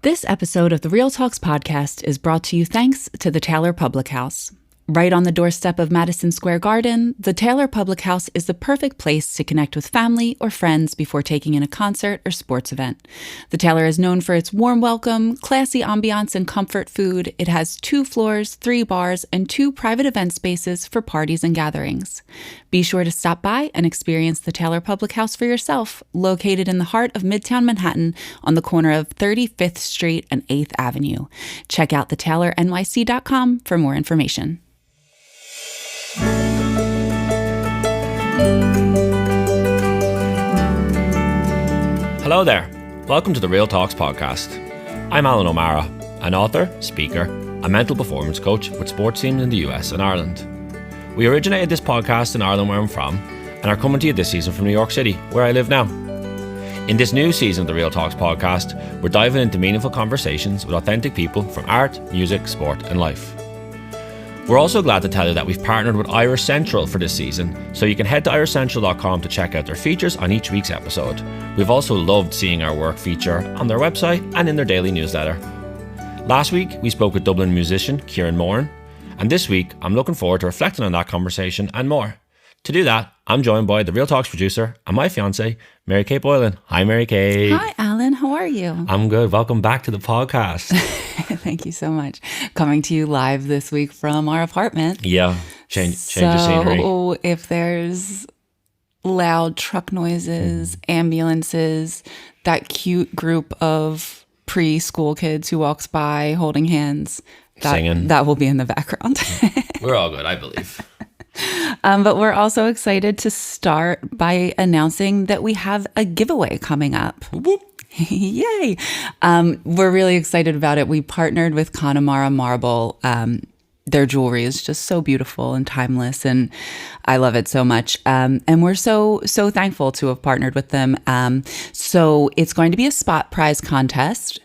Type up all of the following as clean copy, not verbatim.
This episode of the Real Talks podcast is brought to you thanks to the Taylor Public House. Right on the doorstep of Madison Square Garden, the Taylor Public House is the perfect place to connect with family or friends before taking in a concert or sports event. The Taylor is known for its warm welcome, classy ambiance, and comfort food. It has 2 floors, 3 bars, and 2 private event spaces for parties and gatherings. Be sure to stop by and experience the Taylor Public House for yourself, located in the heart of Midtown Manhattan on the corner of 35th Street and 8th Avenue. Check out thetaylornyc.com for more information. Hello there. Welcome to the Real Talks podcast. I'm Alan O'Mara, an author, speaker, a mental performance coach with sports teams in the US and Ireland. We originated this podcast in Ireland, where I'm from, and are coming to you this season from New York City, where I live now. In this new season of the Real Talks podcast, we're diving into meaningful conversations with authentic people from art, music, sport, and life. We're also glad to tell you that we've partnered with Irish Central for this season, so you can head to irishcentral.com to check out their features on each week's episode. We've also loved seeing our work feature on their website and in their daily newsletter. Last week, we spoke with Dublin musician Ciarán Moran, and this week, I'm looking forward to reflecting on that conversation and more. To do that, I'm joined by the Real Talks producer and my fiancée, Mary Kate Boylan. Hi, Mary Kate. Hi, Alan. How are you? I'm good. Welcome back to the podcast. Thank you so much. Coming to you live this week from our apartment. Yeah, change of scenery. So if there's loud truck noises, ambulances, that cute group of preschool kids who walks by holding hands, Singing. That will be in the background. We're all good, I believe. But we're also excited to start by announcing that we have a giveaway coming up. Whoop. Yay! We're really excited about it. We partnered with Connemara Marble. Their jewelry is just so beautiful and timeless, and I love it so much. And we're so thankful to have partnered with them. So it's going to be a spot prize contest.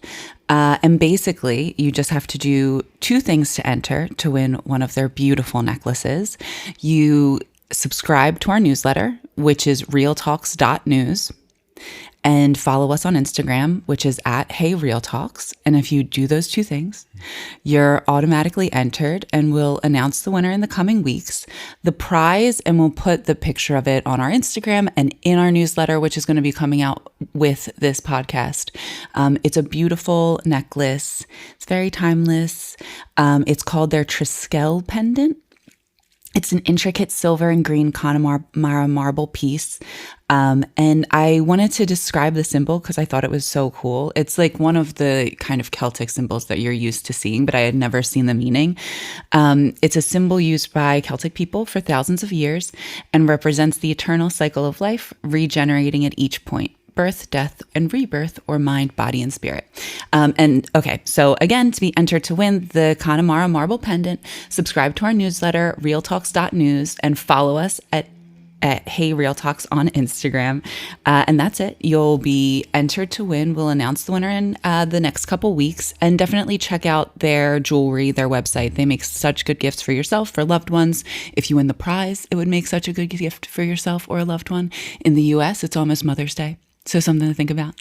And basically, you just have to do 2 things to enter to win one of their beautiful necklaces. You subscribe to our newsletter, which is realtalks.news, and follow us on Instagram, which is at HeyRealTalks. And if you do those 2 things, you're automatically entered, and we'll announce the winner in the coming weeks. The prize, and we'll put the picture of it on our Instagram and in our newsletter, which is going to be coming out with this podcast. It's a beautiful necklace. It's very timeless. It's called their Triskel pendant. It's an intricate silver and green Connemara marble piece. And I wanted to describe the symbol because I thought it was so cool. It's like one of the kind of Celtic symbols that you're used to seeing, but I had never seen the meaning. It's a symbol used by Celtic people for thousands of years and represents the eternal cycle of life, regenerating at each point. Birth, death, and rebirth, or mind, body, and spirit. So again, to be entered to win the Connemara Marble Pendant, subscribe to our newsletter, realtalks.news, and follow us at Hey Real Talks on Instagram. And that's it. You'll be entered to win. We'll announce the winner in the next couple weeks. And definitely check out their jewelry, their website. They make such good gifts for yourself, for loved ones. If you win the prize, it would make such a good gift for yourself or a loved one. In the US, it's almost Mother's Day. So something to think about.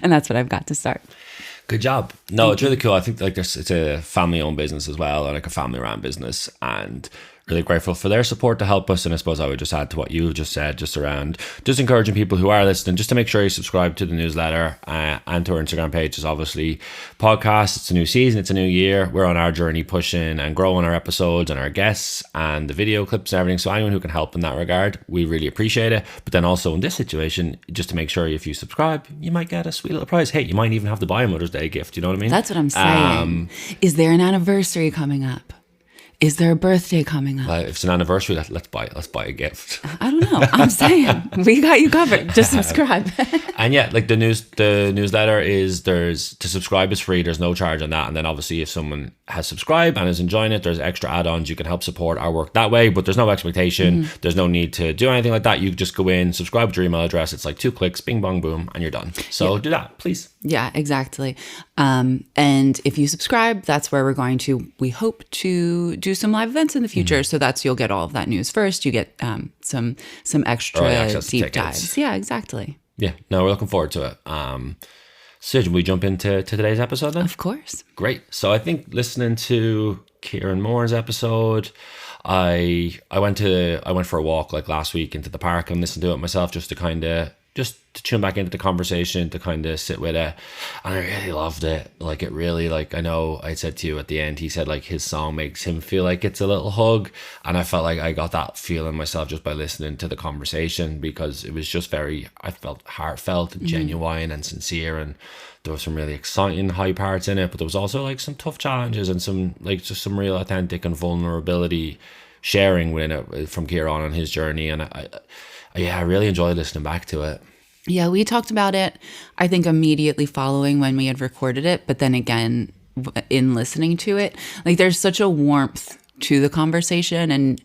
And that's what I've got to start. Good job. No, it's really cool. I think it's a family-owned business as well, and like a family-run business, and really grateful for their support to help us. And I suppose I would just add to what you just said, just around just encouraging people who are listening, just to make sure you subscribe to the newsletter and to our Instagram page. Is obviously podcast. It's a new season. It's a new year. We're on our journey pushing and growing our episodes and our guests and the video clips and everything. So anyone who can help in that regard, we really appreciate it. But then also in this situation, just to make sure if you subscribe, you might get a sweet little prize. Hey, you might even have to buy a Mother's Day gift. You know what I mean? That's what I'm saying. Is there an anniversary coming up? Is there a birthday coming up? If it's an anniversary, let's buy a gift. I don't know. I'm saying we got you covered. Just subscribe. And yeah, like the newsletter to subscribe is free. There's no charge on that. And then obviously if someone has subscribed and is enjoying it, there's extra add-ons. You can help support our work that way, but there's no expectation. Mm-hmm. There's no need to do anything like that. You just go in, subscribe to your email address. It's like 2 clicks, bing, bong, boom, and you're done. So do that, please. Yeah, exactly. And if you subscribe, that's where we're going to, we hope to do some live events in the future. So you'll get all of that news first. You get some extra deep dives. Yeah, exactly. Yeah, no, we're looking forward to it. So should we jump into today's episode then? Of course. Great. So I think listening to Ciarán Moran's episode, I went for a walk like last week into the park and listened to it myself just to tune back into the conversation, to kind of sit with it. And I really loved it. Like it really, like I know I said to you at the end, he said like his song makes him feel like it's a little hug. And I felt like I got that feeling myself just by listening to the conversation, because it was just I felt heartfelt and genuine and sincere, and there was some really exciting high parts in it, but there was also like some tough challenges and some like just some real authentic and vulnerability sharing within it from Ciarán on his journey. And I really enjoyed listening back to it. Yeah, we talked about it, I think, immediately following when we had recorded it. But then again, in listening to it, like there's such a warmth to the conversation. And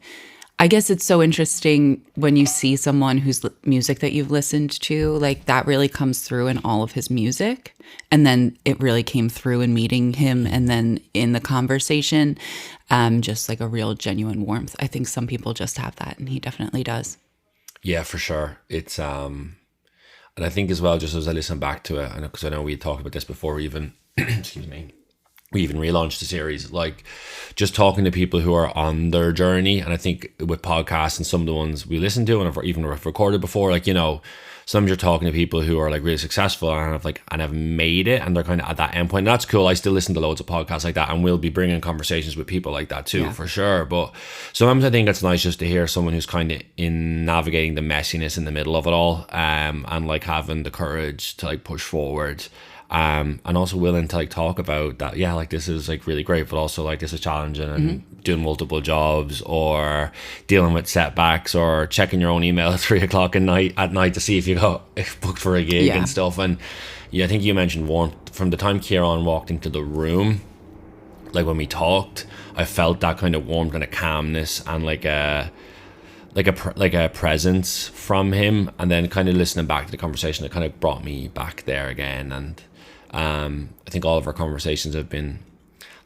I guess it's so interesting when you see someone whose music that you've listened to, like that really comes through in all of his music. And then it really came through in meeting him. And then in the conversation, just like a real genuine warmth. I think some people just have that, and he definitely does. Yeah, for sure. It's and I think as well, just as I listen back to it, and because I know we talked about this before we even excuse me, we even relaunched the series, like just talking to people who are on their journey. And I think with podcasts and some of the ones we listen to and have even recorded before, like, you know, sometimes you're talking to people who are like really successful and have made it, and they're kind of at that end point. And that's cool. I still listen to loads of podcasts like that, and we'll be bringing conversations with people like that too, for sure. But sometimes I think it's nice just to hear someone who's kind of in navigating the messiness in the middle of it all, and like having the courage to like push forward. And also willing to like talk about that, yeah, like this is like really great, but also like this is challenging, and doing multiple jobs, or dealing with setbacks, or checking your own email at 3:00 at night to see if you got booked for a gig and stuff. And yeah, I think you mentioned warmth. From the time Ciarán walked into the room, like when we talked, I felt that kind of warmth and a calmness and like a presence from him. And then kind of listening back to the conversation, it kind of brought me back there again. And I think all of our conversations have been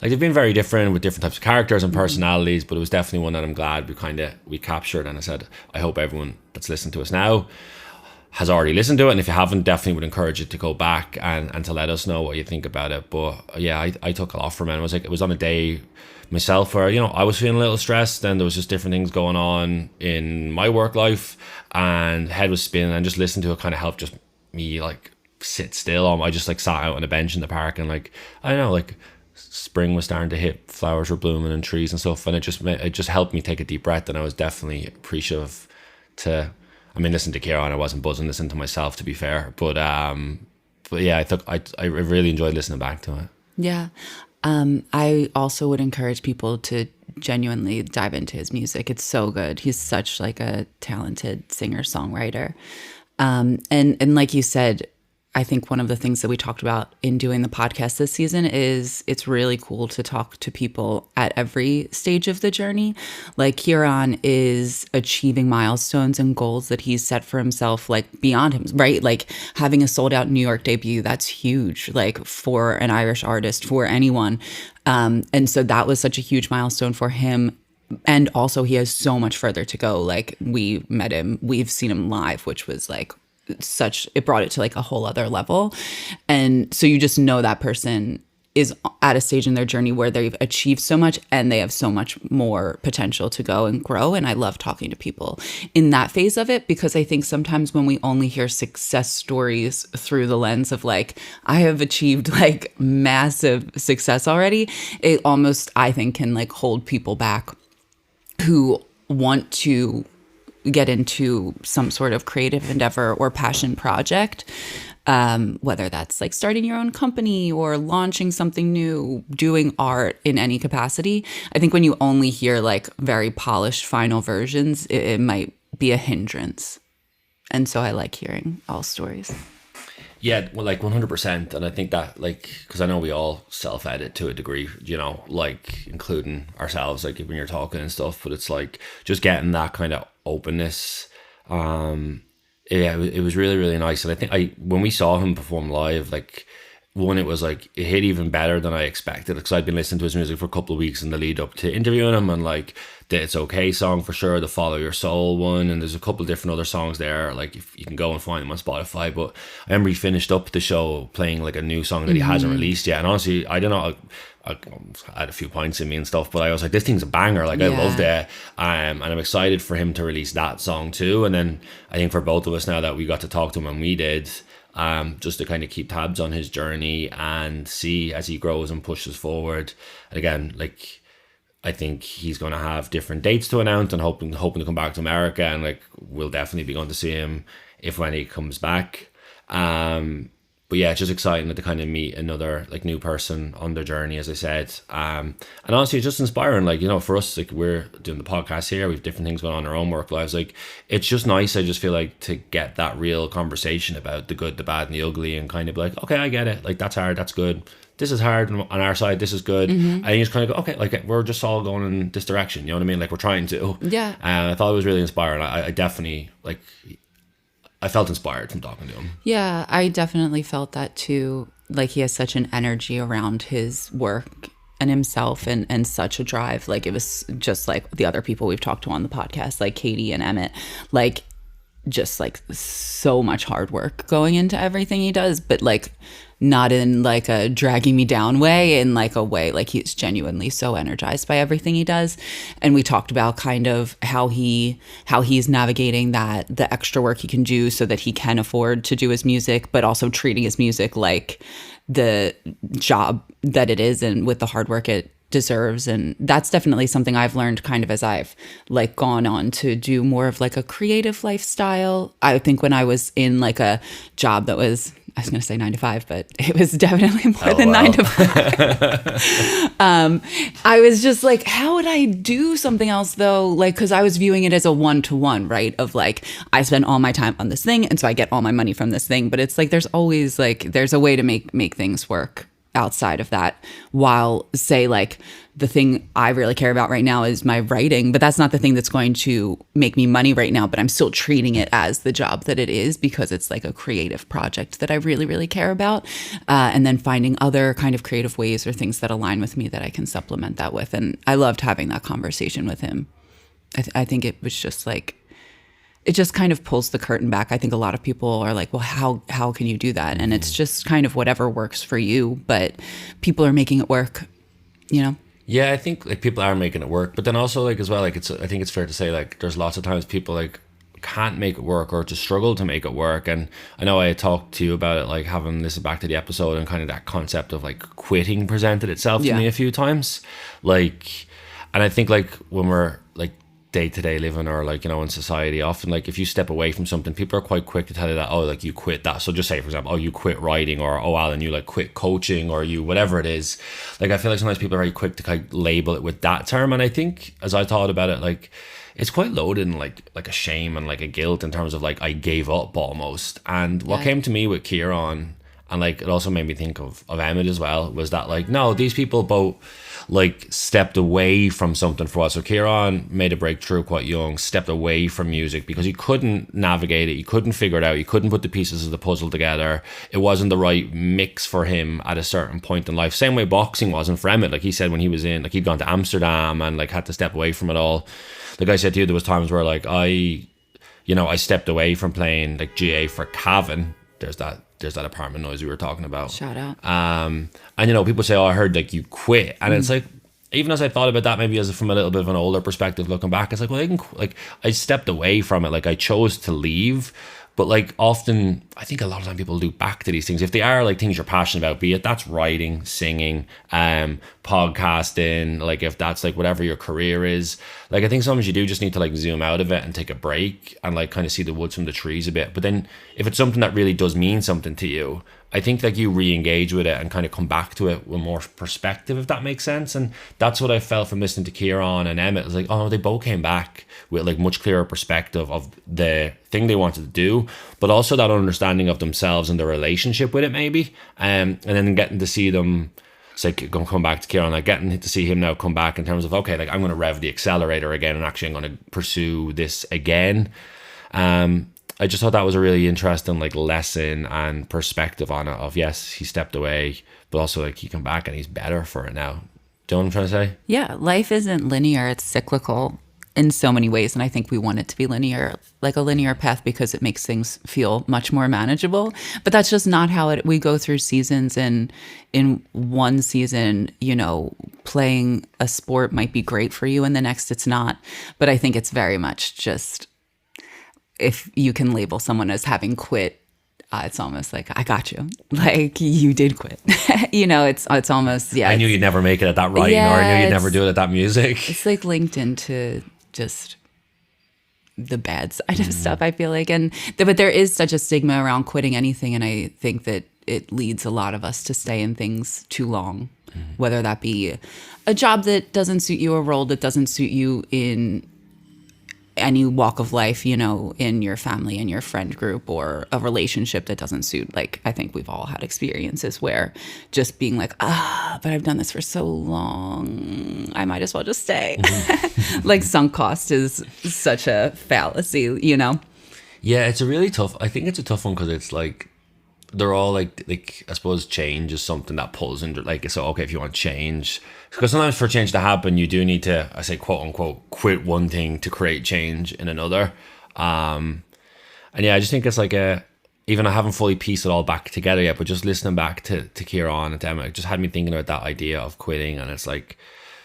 like, they've been very different with different types of characters and personalities, but it was definitely one that I'm glad we captured. And I said, I hope everyone that's listening to us now has already listened to it, and if you haven't, definitely would encourage you to go back and to let us know what you think about it. But yeah, I took a lot from it. It was on a day myself where, you know, I was feeling a little stressed, and there was just different things going on in my work life, and head was spinning, and just listening to it kind of helped just me like sit still. I just like sat out on a bench in the park, and like, I don't know, like spring was starting to hit, flowers were blooming and trees and stuff, and it just helped me take a deep breath. And I was definitely appreciative listening to Ciarán, I wasn't buzzing listening to myself, to be fair, but yeah, I really enjoyed listening back to it. Yeah. I also would encourage people to genuinely dive into his music. It's so good. He's such like a talented singer-songwriter. And like you said, I think one of the things that we talked about in doing the podcast this season is it's really cool to talk to people at every stage of the journey. Like Ciarán is achieving milestones and goals that he's set for himself, like beyond him, right? Like having a sold out New York debut, that's huge, like for an Irish artist, for anyone. And so that was such a huge milestone for him. And also he has so much further to go. Like we met him, we've seen him live, which was like it brought it to like a whole other level. And so you just know that person is at a stage in their journey where they've achieved so much and they have so much more potential to go and grow. And I love talking to people in that phase of it, because I think sometimes when we only hear success stories through the lens of like, I have achieved like massive success already, it almost, I think, can like hold people back who want to get into some sort of creative endeavor or passion project, whether that's like starting your own company or launching something new, doing art in any capacity. I think when you only hear like very polished final versions, it might be a hindrance. And so I like hearing all stories. Yeah, well, like 100%. And I think that, like, because I know we all self-edit to a degree, you know, like including ourselves, like when you're talking and stuff, but it's like just getting that kind of openness. Yeah, it was really, really nice. And I think when we saw him perform live, like one, it was like it hit even better than I expected, because I'd been listening to his music for a couple of weeks in the lead up to interviewing him, and like the It's Okay song for sure, the Follow Your Soul one, and there's a couple of different other songs there, like if you can go and find them on Spotify. But I remember he finished up the show playing like a new song that he hasn't released yet, and honestly, I don't know, I had a few points in me and stuff, but I was like, this thing's a banger, like I loved it, and I'm excited for him to release that song too. And then I think for both of us, now that we got to talk to him and we did, just to kind of keep tabs on his journey and see as he grows and pushes forward. And again, like I think he's going to have different dates to announce, and hoping to come back to America, and like we'll definitely be going to see him when he comes back. But yeah, it's just exciting to kind of meet another like new person on their journey, as I said. And honestly, it's just inspiring. Like, you know, for us, like we're doing the podcast here, we have different things going on in our own work lives. Like, it's just nice. I just feel like to get that real conversation about the good, the bad, and the ugly, and kind of like, okay, I get it. Like, that's hard, that's good. This is hard on our side, this is good. And you just kind of go, okay, like we're just all going in this direction. You know what I mean? Like we're trying to. Yeah. And I thought it was really inspiring. I definitely like. I felt inspired from talking to him. Yeah, I definitely felt that too. Like he has such an energy around his work and himself, and such a drive. Like it was just like the other people we've talked to on the podcast, like Katie and Emmett, like just like so much hard work going into everything he does, but like not in like a dragging me down way, in like a way like he's genuinely so energized by everything he does. And we talked about kind of how he's navigating that, the extra work he can do so that he can afford to do his music, but also treating his music like the job that it is, and with the hard work it deserves. And that's definitely something I've learned kind of as I've like gone on to do more of like a creative lifestyle. I think when I was in like a job that was, I was going to say 9 to 5, but it was definitely more than 9 to 5. I was just like, how would I do something else though? Like, cause I was viewing it as a 1-to-1, right? Of like, I spend all my time on this thing, and so I get all my money from this thing. But it's like, there's always like, there's a way to make things work outside of that, while say like the thing I really care about right now is my writing, but that's not the thing that's going to make me money right now, but I'm still treating it as the job that it is, because it's like a creative project that I really, really care about. And then finding other kind of creative ways or things that align with me that I can supplement that with. And I loved having that conversation with him. I think it was just like, it just kind of pulls the curtain back. I think a lot of people are like, well, how can you do that? And it's just kind of whatever works for you, but people are making it work, you know? Yeah, I think like people are making it work, but then also like as well, like I think it's fair to say like there's lots of times people like can't make it work, or just struggle to make it work. And I know I had talked to you about it, like having listened back to the episode, and kind of that concept of like quitting presented itself to me a few times. Like, and I think like when we're like day-to-day living, or like, you know, in society, often like if you step away from something, people are quite quick to tell you that, oh, like you quit that. So just say, for example, oh, you quit writing, or oh, Alan, you like quit coaching, or you whatever it is. Like I feel like sometimes people are very quick to kind of label it with that term, and I think as I thought about it, like it's quite loaded in like a shame and like a guilt, in terms of like I gave up almost. And what came to me with Ciarán, and like it also made me think of Emmett as well, was that like, no, these people both like stepped away from something for a while. So Ciarán made a breakthrough quite young, stepped away from music because he couldn't navigate it, he couldn't figure it out, he couldn't put the pieces of the puzzle together. It wasn't the right mix for him at a certain point in life. Same way boxing wasn't for Emmett. Like he said, when he was in, like he'd gone to Amsterdam and like had to step away from it all. Like I said to you, there was times where like I stepped away from playing like GA for Cavan. There's that apartment noise we were talking about. Shout out. And you know, people say, oh, I heard like you quit, and it's like, even as I thought about that, maybe as from a little bit of an older perspective looking back, it's like, well, I stepped away from it, like I chose to leave. But like often, I think a lot of time people loop back to these things if they are like things you're passionate about, be it that's writing, singing, podcasting, like if that's like whatever your career is. Like I think sometimes you do just need to like zoom out of it and take a break and like kind of see the woods from the trees a bit. But then if it's something that really does mean something to you, I think like you re-engage with it and kind of come back to it with more perspective, if that makes sense. And that's what I felt from listening to Ciarán and Emmett. It was like, oh, they both came back with like much clearer perspective of the thing they wanted to do, but also that understanding of themselves and their relationship with it maybe. And then getting to see them, it's like going to come back to Ciarán, like getting to see him now come back in terms of, okay, like I'm going to rev the accelerator again and actually I'm going to pursue this again. I just thought that was a really interesting like lesson and perspective on it. Of yes, he stepped away, but also like he come back and he's better for it now. Do you know what I'm trying to say? Yeah, life isn't linear, it's cyclical in so many ways, and I think we want it to be linear, like a linear path, because it makes things feel much more manageable. But that's just not how it. We go through seasons, and in one season, you know, playing a sport might be great for you, and the next it's not. But I think it's very much just, if you can label someone as having quit, it's almost like, I got you. Like, you did quit. You know, it's almost, yeah. I knew you'd never make it at that writing, Yeah, or I knew you'd never do it at that music. It's like linked into just the bad side of stuff, I feel like. But there is such a stigma around quitting anything, and I think that it leads a lot of us to stay in things too long, whether that be a job that doesn't suit you, a role that doesn't suit you in any walk of life, you know, in your family, in your friend group, or a relationship that doesn't suit. Like, I think we've all had experiences where just being like, but I've done this for so long, I might as well just stay. Like, sunk cost is such a fallacy, you know? Yeah, it's a really tough. I think it's a tough one because it's like they're all like I suppose change is something that pulls into, like, so okay, if you want change, because sometimes for change to happen you do need to, I say quote unquote, quit one thing to create change in another. And yeah, I just think it's like even I haven't fully pieced it all back together yet, but just listening back to Ciarán and Emma, it just had me thinking about that idea of quitting. And it's like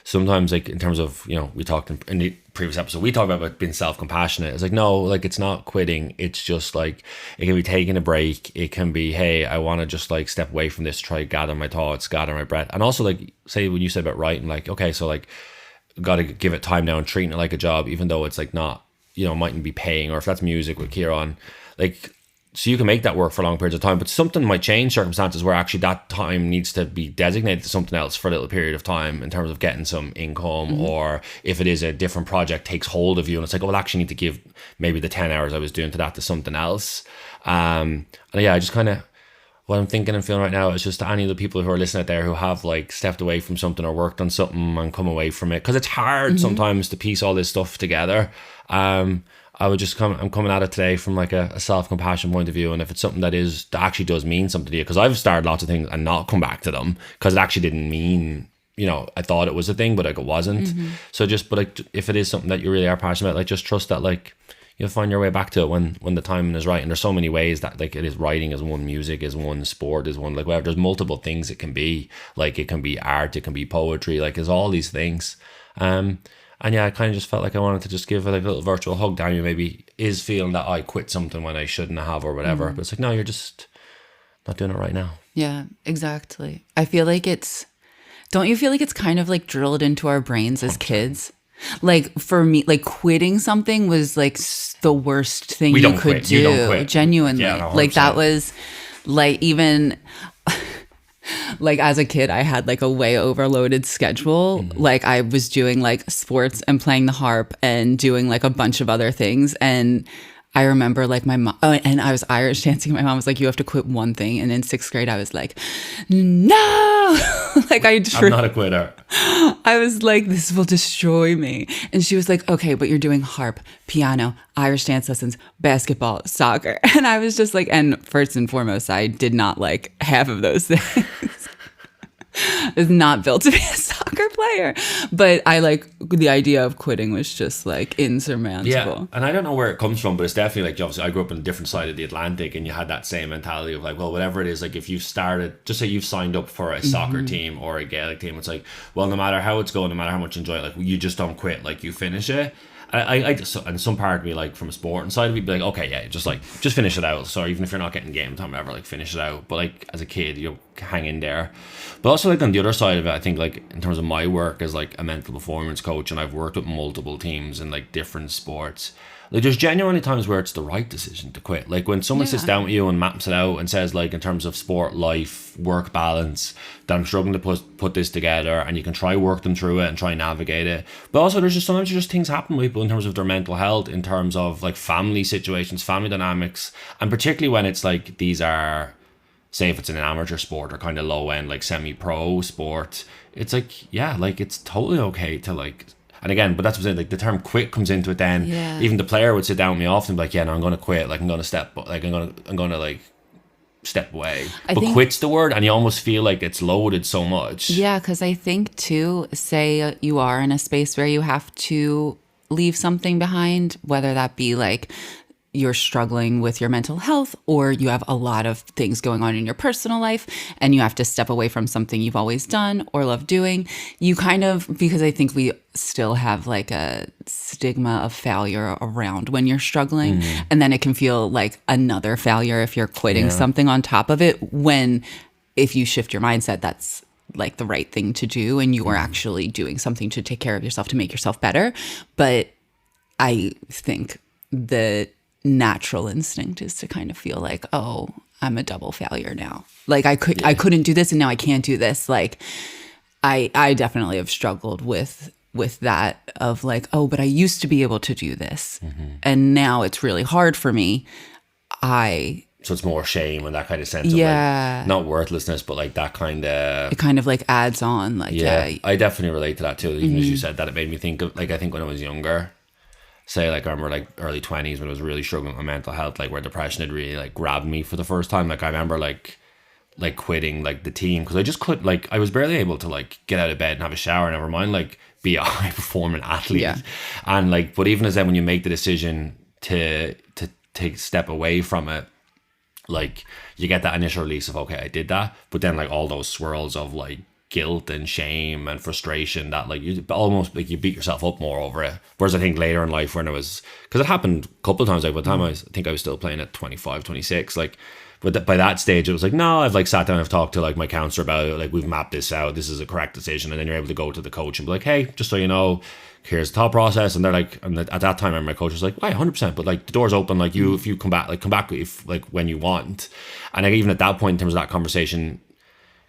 sometimes, like, in terms of, you know, we talked in the previous episode, we talked about being self-compassionate. It's like, no, like, it's not quitting. It's just like, it can be taking a break. It can be, hey, I want to just like step away from this, try gather my thoughts, gather my breath. And also, like, say when you said about writing, like, okay, so like, got to give it time now and treating it like a job, even though it's like not, you know, mightn't be paying. Or if that's music with Ciarán, like, so you can make that work for long periods of time, but something might change circumstances where actually that time needs to be designated to something else for a little period of time in terms of getting some income. Or if it is a different project takes hold of you and it's like, oh, well, I actually need to give maybe the 10 hours I was doing to that to something else. And yeah, I just kind of, what I'm thinking and feeling right now is just to any of the people who are listening out there who have like stepped away from something or worked on something and come away from it, because it's hard sometimes to piece all this stuff together. I'm coming at it today from like a self-compassion point of view, and if it's something that actually does mean something to you, because I've started lots of things and not come back to them because it actually didn't mean, you know, I thought it was a thing but like it wasn't. So just, but like, if it is something that you really are passionate about, like, just trust that like you'll find your way back to it when the timing is right. And there's so many ways that, like, it is, writing is one, music is one, sport is one, like whatever, there's multiple things it can be. Like, it can be art, it can be poetry, like there's all these things. And yeah, I kind of just felt like I wanted to just give like a little virtual hug down you maybe is feeling that I quit something when I shouldn't have or whatever. But it's like, no, you're just not doing it right now. Yeah, exactly. I feel like don't you feel like it's kind of like drilled into our brains as kids? Like, for me, like, quitting something was like the worst thing you could do. You don't quit. Genuinely. Yeah, no, like, that was like, even like, as a kid, I had like a way overloaded schedule. Like, I was doing like sports and playing the harp and doing like a bunch of other things. And I remember like my mom, and I was Irish dancing. My mom was like, you have to quit one thing. And in 6th grade, I was like, no, like, I'm not a quitter. I was like, this will destroy me. And she was like, okay, but you're doing harp, piano, Irish dance lessons, basketball, soccer. And I was just like, and first and foremost, I did not like half of those things. I was not built to be a soccer player. But I like, the idea of quitting was just like insurmountable. Yeah, and I don't know where it comes from, but it's definitely like, obviously I grew up on a different side of the Atlantic, and you had that same mentality of like, well, whatever it is, like, if you've started, just say you've signed up for a soccer team or a Gaelic team, it's like, well, no matter how it's going, no matter how much you enjoy it, like, you just don't quit, like, you finish it. I just, and some part of me, like, from a sporting side of me, be like, okay, yeah, just finish it out. So even if you're not getting game time, whatever, like, finish it out. But like, as a kid, you hang in there. But also, like, on the other side of it, I think, like, in terms of my work as like a mental performance coach, and I've worked with multiple teams in like different sports, like, there's genuinely times where it's the right decision to quit. Like, when someone sits down with you and maps it out and says, like, in terms of sport, life, work balance, that I'm struggling to put this together, and you can try work them through it and try navigate it. But also, there's just sometimes just things happen with people in terms of their mental health, in terms of like family situations, family dynamics, and particularly when it's like, these are, say if it's an amateur sport or kind of low end, like semi-pro sport, it's like, yeah, like, it's totally okay to like And again, but that's what I'm saying, like the term quit comes into it then. Yeah. Even the player would sit down with me often and be like, yeah, no, I'm going to quit. Like I'm going to step like step away. I But think, quit's the word, and you almost feel like it's loaded so much. yeah, because I think too, say you are in a space where you have to leave something behind, whether that be like you're struggling with your mental health or you have a lot of things going on in your personal life and you have to step away from something you've always done or love doing, you kind of, because I think we still have like a stigma of failure around when you're struggling, and then it can feel like another failure if you're quitting something on top of it, when if you shift your mindset, that's like the right thing to do and you are actually doing something to take care of yourself, to make yourself better. But I think the natural instinct is to kind of feel like, oh, I'm a double failure now. Like I couldn't do this and now I can't do this. Like I definitely have struggled with that of like, oh, but I used to be able to do this and now it's really hard for me. So it's more shame and that kind of sense of like, not worthlessness, but like that kind of... It kind of like adds on. Like, I definitely relate to that too. Even as you said that, it made me think of, like, I think when I was younger, say like I remember like early 20s when I was really struggling with my mental health, like where depression had really like grabbed me for the first time. Like I remember like quitting like the team because I just couldn't, like I was barely able to like get out of bed and have a shower, never mind like be a high performing athlete. And like, but even as then when you make the decision to take a step away from it, like you get that initial release of, okay, I did that, but then like all those swirls of like guilt and shame and frustration that like you almost like you beat yourself up more over it. Whereas I think later in life when it was, because it happened a couple of times, like by the time I think I was still playing at 25, 26, like, but by that stage it was like, no, I've like sat down, I've talked to like my counselor about it, like we've mapped this out, this is a correct decision, and then you're able to go to the coach and be like, hey, just so you know, here's the thought process. And they're like, and at that time I remember my coach was like, why 100%, but like the door's open, like you, if you come back if like when you want. And like even at that point in terms of that conversation,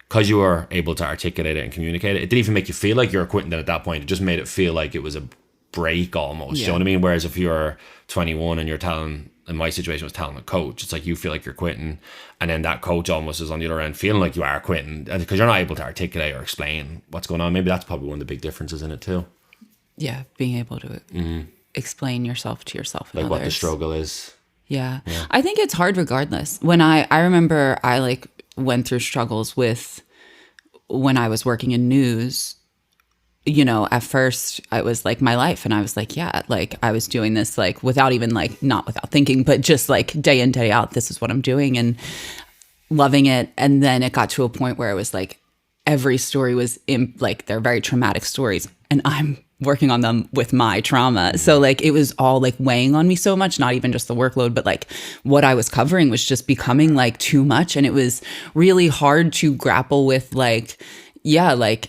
because you were able to articulate it and communicate it, it didn't even make you feel like you were quitting it at that point. It just made it feel like it was a break almost. You know what I mean? Whereas if you're 21 and you're telling, in my situation was telling a coach, it's like you feel like you're quitting, and then that coach almost is on the other end feeling like you are quitting because you're not able to articulate or explain what's going on. Maybe that's probably one of the big differences in it too. Yeah, being able to explain yourself to yourself and like others. What the struggle is. Yeah. I think it's hard regardless. When I remember I like went through struggles with when I was working in news, you know, at first it was like my life and I was like, yeah, like I was doing this like without even like, not without thinking, but just like day in, day out, this is what I'm doing and loving it. And then it got to a point where it was like every story was like they're very traumatic stories and I'm working on them with my trauma. So like it was all like weighing on me so much, not even just the workload, but like what I was covering was just becoming like too much. And it was really hard to grapple with like, yeah, like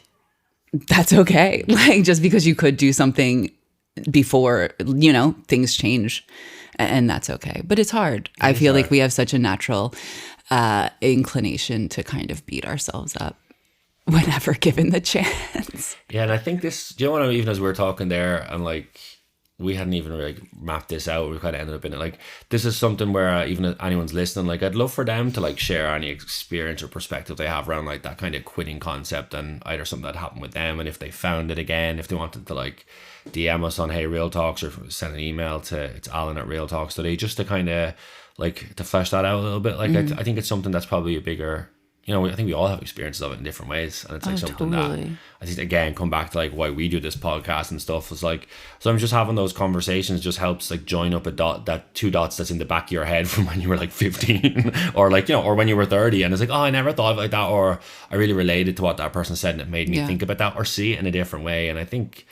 that's okay. Like just because you could do something before, you know, things change and that's okay. But it's hard. I feel like we have such a natural inclination to kind of beat ourselves up whenever given the chance. Yeah, and I think this, do you know what, even as we were talking there, and like we hadn't even like mapped this out, we kind of ended up in it, like this is something where even if anyone's listening, like I'd love for them to like share any experience or perspective they have around like that kind of quitting concept, and either something that happened with them, and if they found it again, if they wanted to like DM us on Hey Real Talks or send an email to it's Alan at Real Talks today, just to kind of like to flesh that out a little bit. Like I think it's something that's probably a bigger, you know, I think we all have experiences of it in different ways, and it's like something that I think again come back to like why we do this podcast and stuff. Is like, so I'm just having those conversations just helps like join up a dot, that two dots that's in the back of your head from when you were like 15 or like, you know, or when you were 30, and it's like, oh, I never thought of it like that, or I really related to what that person said and it made me think about that or see it in a different way. And I think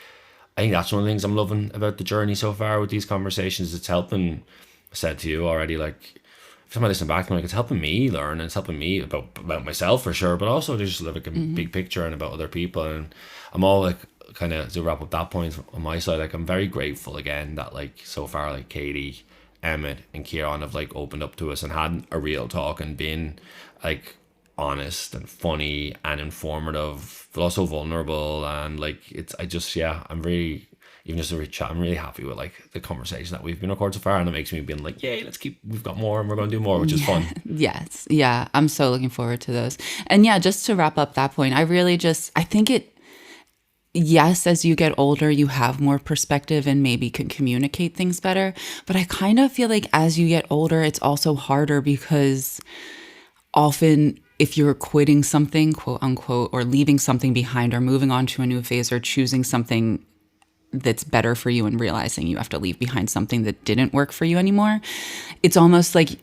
that's one of the things I'm loving about the journey so far with these conversations. It's helping, I said to you already, like if I listen back, like it's helping me learn, and it's helping me about myself for sure, but also just like a big picture and about other people. And I'm all like kind of to wrap up that point on my side, like I'm very grateful again that like so far like Katie, Emmett and Ciarán have like opened up to us and had a real talk and been like honest and funny and informative, but also vulnerable. And like it's, I'm really, even just a rich chat, I'm really happy with like the conversation that we've been recording so far, and it makes me being like, yay, we've got more and we're going to do more, which is fun. Yes. Yeah. I'm so looking forward to those. And yeah, just to wrap up that point, I think yes, as you get older, you have more perspective and maybe can communicate things better. But I kind of feel like as you get older, it's also harder because often if you're quitting something, quote unquote, or leaving something behind or moving on to a new phase or choosing something that's better for you and realizing you have to leave behind something that didn't work for you anymore, it's almost like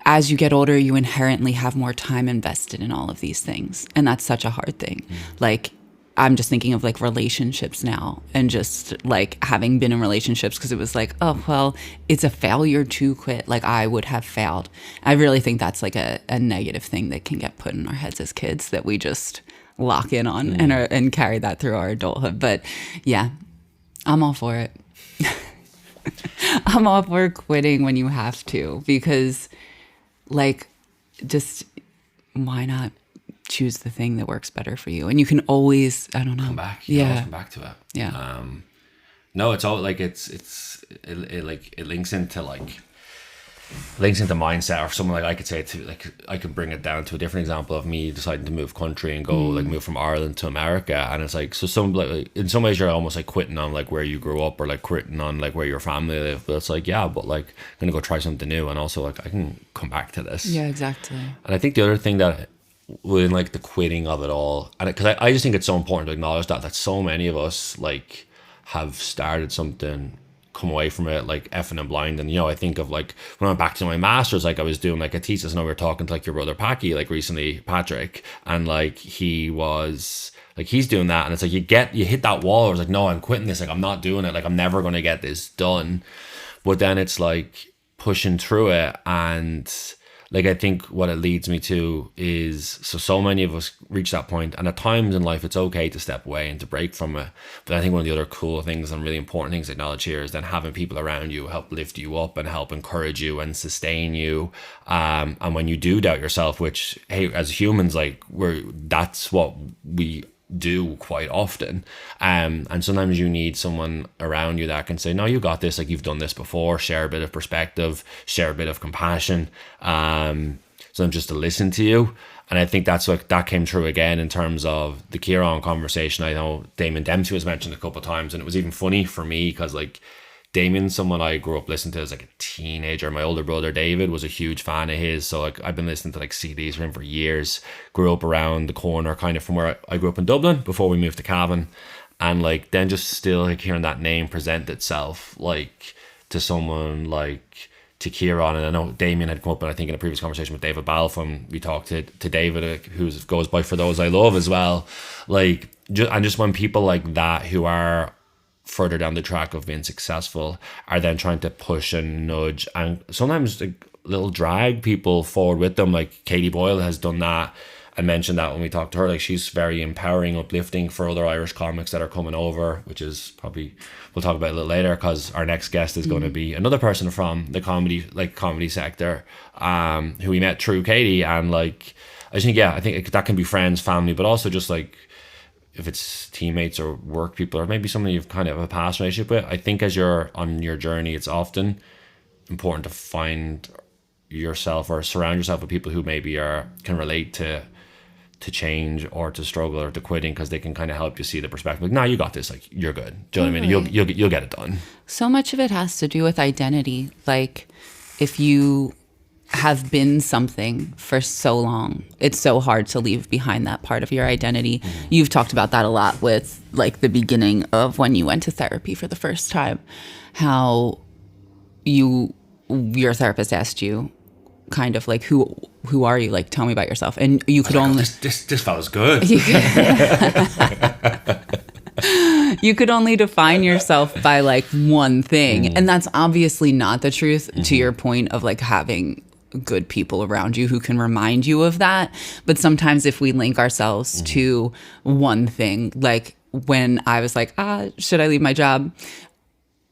as you get older, you inherently have more time invested in all of these things. And that's such a hard thing. Like, I'm just thinking of like relationships now and just like having been in relationships because it was like, oh, well, it's a failure to quit. Like I would have failed. I really think that's like a negative thing that can get put in our heads as kids that we just lock in on and carry that through our adulthood. But yeah, I'm all for it. I'm all for quitting when you have to because like just why not choose the thing that works better for you, and you can always, I don't know, come back. You can always come back to it. Yeah. No, it's all like it links into mindset, or something. Like I could say to like I could bring it down to a different example of me deciding to move country and go like move from Ireland to America, and it's like so some like in some ways you're almost like quitting on like where you grew up or like quitting on like where your family live, but it's like yeah, but like I'm gonna go try something new, and also like I can come back to this. Yeah, exactly. And I think the other thing that with like the quitting of it all, and because I just think it's so important to acknowledge that so many of us like have started something, come away from it like effing and blind. And I think of like when I went back to my master's, like I was doing like a thesis, and we were talking to like your brother like recently, Patrick, and like he was like he's doing that, and it's like you hit that wall. I was like, no, I'm quitting this, like I'm not doing it, like I'm never going to get this done. But then it's like pushing through it, and like I think what it leads me to is so many of us reach that point, and at times in life it's okay to step away and to break from it. But I think one of the other cool things and really important things to acknowledge here is then having people around you help lift you up and help encourage you and sustain you. And when you do doubt yourself, which hey, as humans, like that's what we do quite often, and sometimes you need someone around you that can say, no, you got this, like you've done this before, share a bit of perspective, share a bit of compassion, so just to listen to you. And I think that's what that came true again in terms of the Ciarán conversation. I know Damon Dempsey was mentioned a couple of times, and it was even funny for me because like Damien's someone I grew up listening to as like a teenager. My older brother David was a huge fan of his, so like I've been listening to like CDs from him for years. Grew up around the corner kind of from where I grew up in Dublin before we moved to Cavan, and like then just still like hearing that name present itself like to someone like to Ciarán. And I know Damien had come up, and I think in a previous conversation with David Balfour, we talked to David, who goes by For Those I Love as well. Like just when people like that who are further down the track of being successful are then trying to push and nudge and sometimes like little drag people forward with them, like Katie Boyle has done that. I mentioned that when we talked to her, like she's very empowering, uplifting for other Irish comics that are coming over, which is probably we'll talk about a little later because our next guest is going to be another person from the comedy sector, who we met through Katie. And like I think that can be friends, family, but also just like if it's teammates or work people or maybe someone you've kind of a past relationship with. I think as you're on your journey, it's often important to find yourself or surround yourself with people who maybe can relate to change or to struggle or to quitting, because they can kind of help you see the perspective. Like, nah, you got this. Like, you're good. Do you know what I mean? You'll get it done. So much of it has to do with identity. Like, if you have been something for so long, it's so hard to leave behind that part of your identity. You've talked about that a lot with like the beginning of when you went to therapy for the first time, how your therapist asked you kind of like, who are you? Like, tell me about yourself. And you could only... This fella's good. You could only define yourself by like one thing. And that's obviously not the truth, to your point of like having good people around you who can remind you of that. But sometimes if we link ourselves to one thing, like when I was like, should I leave my job?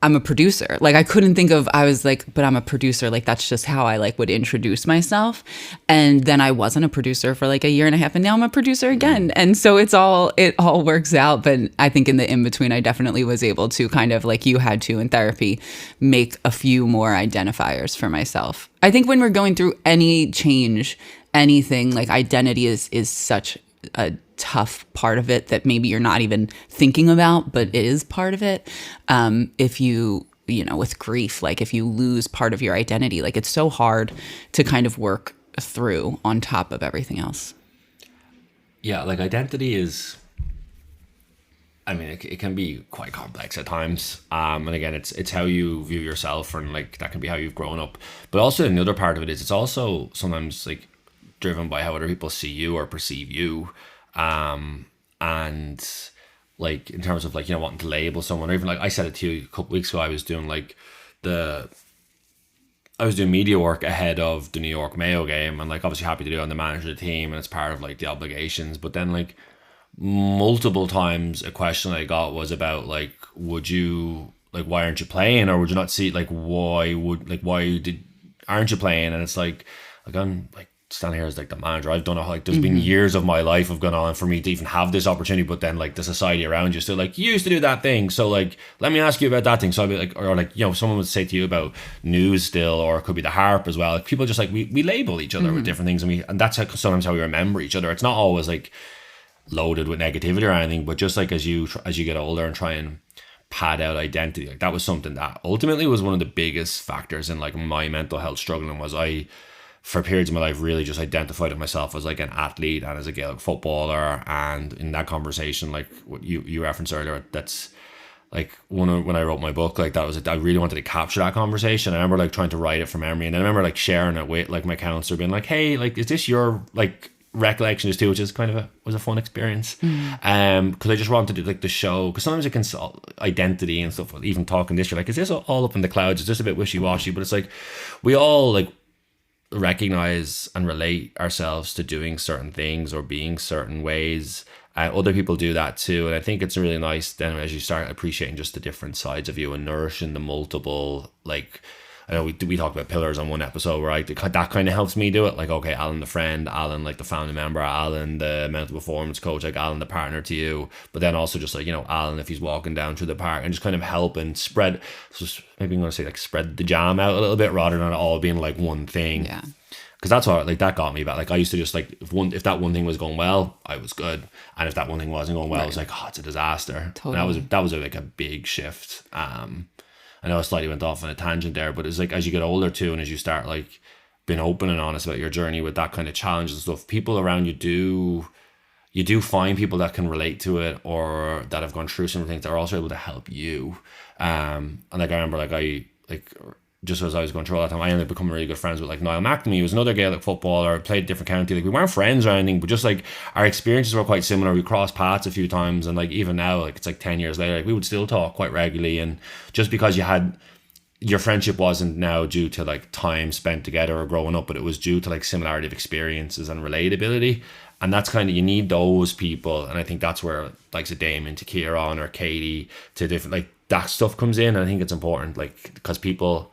I'm a producer. Like I was like, but I'm a producer. Like that's just how I like would introduce myself. And then I wasn't a producer for like a year and a half, and now I'm a producer again. And so it all works out. But I think in the in-between, I definitely was able to kind of like you had to in therapy, make a few more identifiers for myself. I think when we're going through any change, anything, like identity is such a tough part of it that maybe you're not even thinking about, but it is part of it. If you with grief, like if you lose part of your identity, like it's so hard to kind of work through on top of everything else. Yeah, like identity is, I mean, it can be quite complex at times. And again, it's how you view yourself, and like that can be how you've grown up. But also another part of it is it's also sometimes like driven by how other people see you or perceive you. And like in terms of like, wanting to label someone, or even like I said it to you a couple weeks ago, I was doing media work ahead of the New York Mayo game, and like obviously happy to do it on the manager of the team, and it's part of like the obligations. But then like multiple times a question I got was about like, would you like, why aren't you playing, or would you not see like aren't you playing? And it's like I'm like standing here as like the manager. I've done it, like there's been years of my life have gone on for me to even have this opportunity, but then like the society around you still like, you used to do that thing, so like let me ask you about that thing. So I'd be like, or like someone would say to you about news still, or it could be the harp as well. Like people just like we label each other with different things, and that's how, sometimes how we remember each other. It's not always like loaded with negativity or anything, but just like as you get older and try and pad out identity, like that was something that ultimately was one of the biggest factors in like my mental health struggling. Was I, for periods of my life, really just identified myself as like an athlete and as a Gaelic footballer. And in that conversation, like what you referenced earlier, that's like when I wrote my book, like that was I really wanted to capture that conversation. I remember like trying to write it from memory, and I remember like sharing it with like my counselor, being like, hey, like is this your like recollections too, which is kind of was a fun experience. Because I just wanted to like the show, because sometimes it can identity and stuff, even talking this year, like is this all up in the clouds, is this a bit wishy-washy? But it's like we all like recognize and relate ourselves to doing certain things or being certain ways. Other people do that too, and I think it's really nice then as you start appreciating just the different sides of you and nourishing the multiple, like I know we talked about pillars on one episode where that kind of helps me do it. Like, okay, Alan the friend, Alan like the family member, Alan the mental performance coach, like Alan the partner to you. But then also just like, Alan if he's walking down through the park, and just kind of help and spread. So maybe I'm going to say like spread the jam out a little bit rather than it all being like one thing. Yeah. Because that's what like that got me back. Like I used to just like if that one thing was going well, I was good, and if that one thing wasn't going well, I was like, oh, it's a disaster. Totally. And that was like a big shift. I know I slightly went off on a tangent there, but it's like as you get older too, and as you start like being open and honest about your journey with that kind of challenge and stuff, people around you do find people that can relate to it or that have gone through some things that are also able to help you. And like I remember just as I was going through all that time, I ended up becoming really good friends with like Niall McNamee, who was another Gaelic footballer, played a different county. Like we weren't friends or anything, but just like our experiences were quite similar. We crossed paths a few times, and like even now, like it's like 10 years later, like we would still talk quite regularly. And just because your friendship wasn't now due to like time spent together or growing up, but it was due to like similarity of experiences and relatability. And that's kind of, you need those people. And I think that's where like a Damon to Ciarán or Katie to different, like that stuff comes in. And I think it's important, like, because people,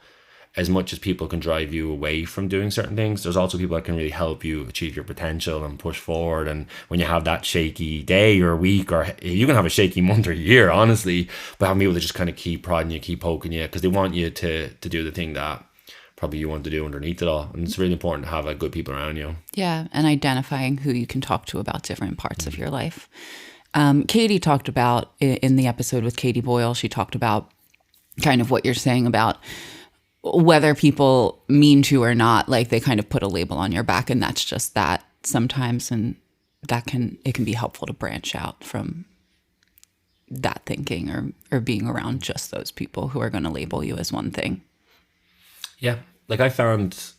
as much as people can drive you away from doing certain things, there's also people that can really help you achieve your potential and push forward. And when you have that shaky day or week, or you can have a shaky month or year, honestly, but having people that just kind of keep prodding you, keep poking you, because they want you to do the thing that probably you want to do underneath it all. And it's really important to have like good people around you. Yeah, and identifying who you can talk to about different parts of your life. Katie talked about, in the episode with Katie Boyle, she talked about kind of what you're saying about whether people mean to or not, like they kind of put a label on your back, and that's just that sometimes, and it can be helpful to branch out from that thinking or being around just those people who are going to label you as one thing. Yeah, like I found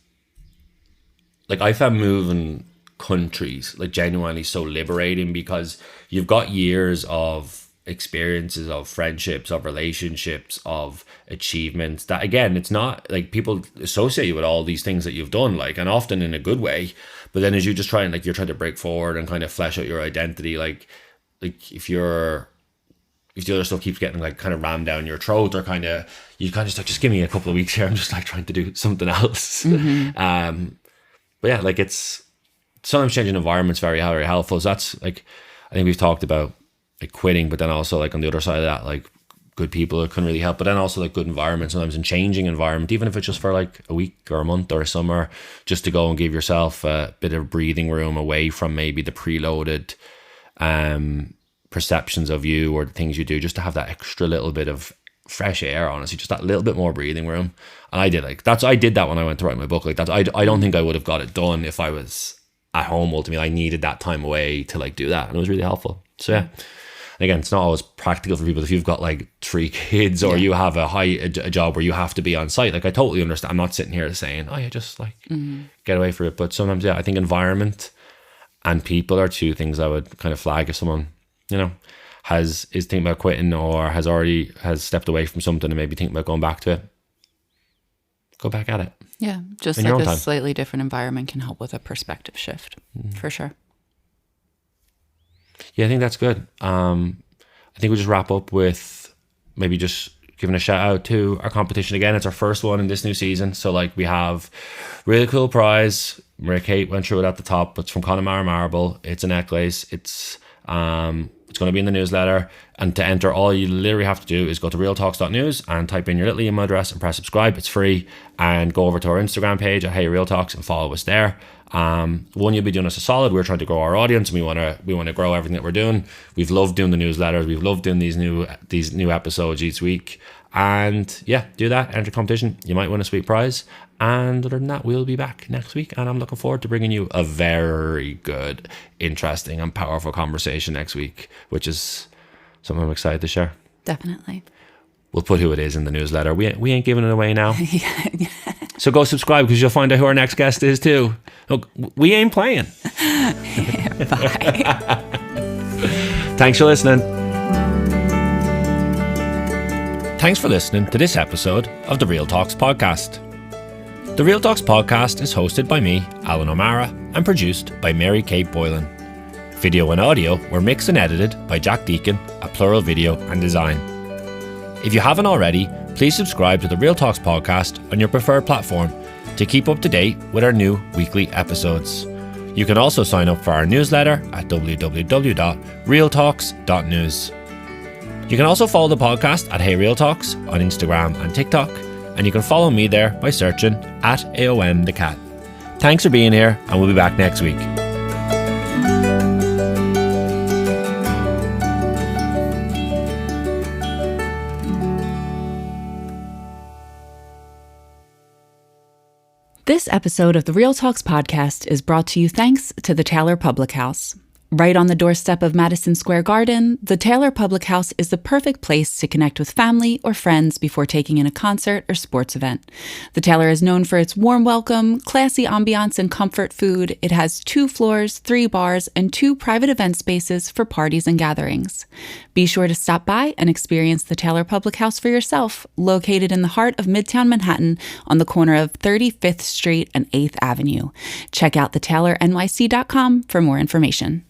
moving countries like genuinely so liberating, because you've got years of experiences, of friendships, of relationships, of achievements that, again, it's not like people associate you with all these things that you've done, like, and often in a good way. But then as you just try and like you're trying to break forward and kind of flesh out your identity, like if the other stuff keeps getting like kind of rammed down your throat, or you kind of just like, just give me a couple of weeks here, I'm just like trying to do something else. But yeah, like it's sometimes changing environment's very, very helpful. So that's like, I think we've talked about like quitting, but then also like on the other side of that, like good people can really help, but then also like good environment sometimes, and changing environment, even if it's just for like a week or a month or a summer, just to go and give yourself a bit of breathing room away from maybe the preloaded perceptions of you or the things you do, just to have that extra little bit of fresh air, honestly, just that little bit more breathing room. And I did that when I went to write my book. Like that, I don't think I would have got it done if I was at home. Ultimately, I needed that time away to like do that, and it was really helpful. So yeah. And again, it's not always practical for people if you've got like 3 kids or you have a job where you have to be on site. Like I totally understand. I'm not sitting here saying, oh yeah, just like get away for it. But sometimes, yeah, I think environment and people are 2 things I would kind of flag if someone, you know, is thinking about quitting or has stepped away from something and maybe thinking about going back to it. Go back at it. Yeah, just in like a slightly different environment can help with a perspective shift, for sure. Yeah, I think that's good. I think we'll just wrap up with maybe just giving a shout out to our competition again. It's our first one in this new season. So like we have really cool prize. Mary Kate went through it at the top. It's from Connemara Marble. It's a necklace. It's going to be in the newsletter. And to enter, all you literally have to do is go to realtalks.news and type in your little email address and press subscribe. It's free. And go over to our Instagram page at Hey Real Talks and follow us there. One, you'll be doing us a solid. We're trying to grow our audience, and we want to grow everything that we're doing. We've loved doing the newsletters. We've loved doing these new episodes each week. And yeah, do that. Enter competition. You might win a sweet prize. And other than that, we'll be back next week. And I'm looking forward to bringing you a very good, interesting, and powerful conversation next week, which is something I'm excited to share. Definitely. We'll put who it is in the newsletter. We ain't giving it away now. So go subscribe because you'll find out who our next guest is too. Look, we ain't playing. Bye. Thanks for listening. Thanks for listening to this episode of the Real Talks podcast. The Real Talks podcast is hosted by me, Alan O'Mara, and produced by Mary Kate Boylan. Video and audio were mixed and edited by Jack Deacon at Plural Video and Design. If you haven't already, please subscribe to the Real Talks podcast on your preferred platform to keep up to date with our new weekly episodes. You can also sign up for our newsletter at www.realtalks.news. You can also follow the podcast at Hey Real Talks on Instagram and TikTok, and you can follow me there by searching at AOM the Cat. Thanks for being here, and we'll be back next week. This episode of the Real Talks podcast is brought to you thanks to the Taylor Public House. Right on the doorstep of Madison Square Garden, the Taylor Public House is the perfect place to connect with family or friends before taking in a concert or sports event. The Taylor is known for its warm welcome, classy ambiance, and comfort food. It has 2 floors, 3 bars, and 2 private event spaces for parties and gatherings. Be sure to stop by and experience the Taylor Public House for yourself, located in the heart of Midtown Manhattan on the corner of 35th Street and 8th Avenue. Check out thetaylornyc.com for more information.